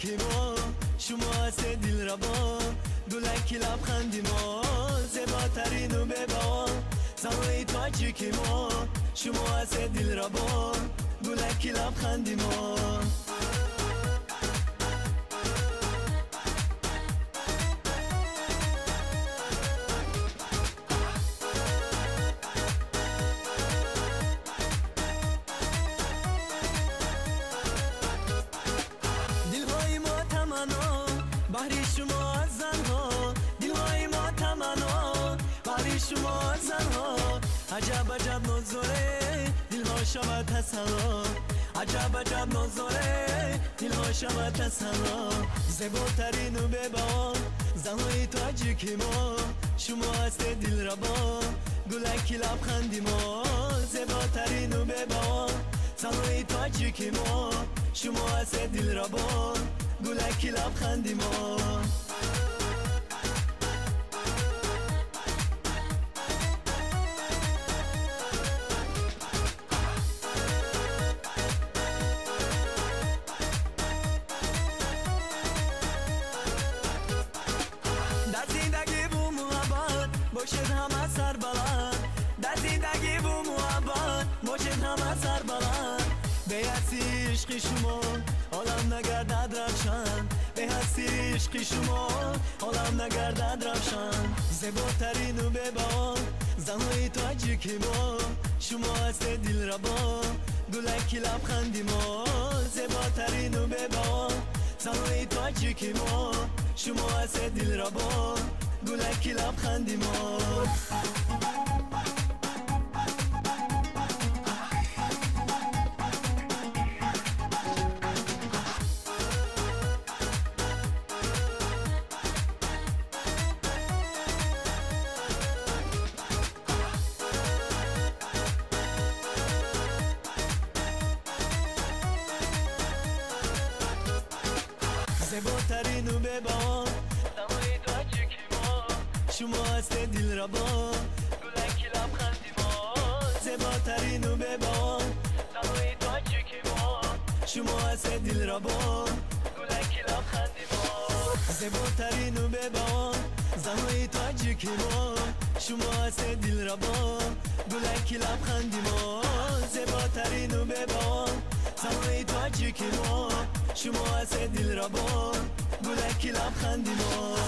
تاجیکی ما، شما هست دل ربا، گلکی لبخندی ما، زیباترین و ببا زنهای تاجیکی ما، شما هست دل ربا، گلکی لبخندی ما. بحری شما زنها، دلهای ما تمنا، بحری شما زنها، عجب عجب نظره دلها شما تسلا، عجب عجب نظره دلها شما تسلا، زیباترین و ببا زنهای تاجیکی ما، شما هست دل ربا، گلکی لبخندی ما، زیباترین و ببا زنهای تاجیکی ما، شما هست دل ربا، گلکی لبخندی ما. در زندگی بو محبت باشد همه سر بلند، در زندگی بو محبت باشد همه سر بلند، به هستی عشق شما عالم نگردد روشن، به هستی عشق شما عالم نگردد روشن، زیباترین و ببا زنهای تاجیکی ما، شما هست دل ربا، گلکی لبخندی ما، زیباترین و ببا زنهای تاجیکی ما، شما هست دل ربا، گلکی لبخندی ما. زیباترین و ببا زنهای تاجیکی ما، شما هست دل ربا، گلکی لبخندی ما، زیباترین و ببا زنهای تاجیکی ما، شما هست دل ربا، گلکی لبخندی ما. زیباترین و ببا زنهای تاجیکی ما، شما هست دل ربا، گلکی لبخندی ما، زیباترین و ببا زنهای تاجیکی ما، شما هست دل ربا، گلکی لبخندی ما.